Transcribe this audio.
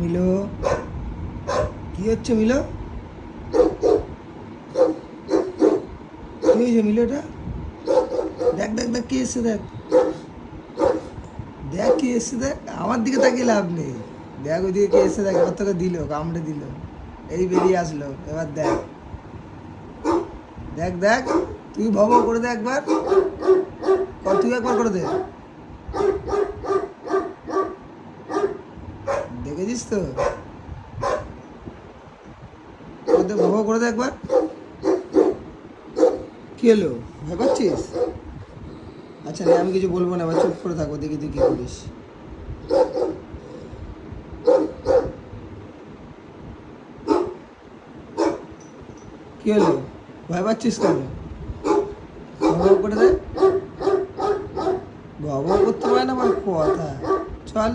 মিলো, কি হচ্ছে মিলো? কি হয়েছে মিলো? এটা দেখ দেখ দেখ, কে এসছে দেখ, দেখ কে এসছে দেখ। আমার দিকে তাকিয়ে লাভ নেই, দেখ ওইদিকে কে এসছে দেখ। এবার তোকে দিল, কামড়ে দিল, এই বেরিয়ে আসলো। এবার দেখ দেখ দেখ, তুই ভব করে দে একবার, তুই একবার করে দে। দেখেছিস তো, ভব করে দে একবার। কি হলো, ভয় পাচ্ছিস? আচ্ছা রে, আমি কিছু বলবো না, এবার চুপ করে থাকবো, দেখি তুই কি করিস। কি হলো, ভয় পাচ্ছিস কেন? ভব করে দে। ভব করতে পারে না আমার কথা। চল।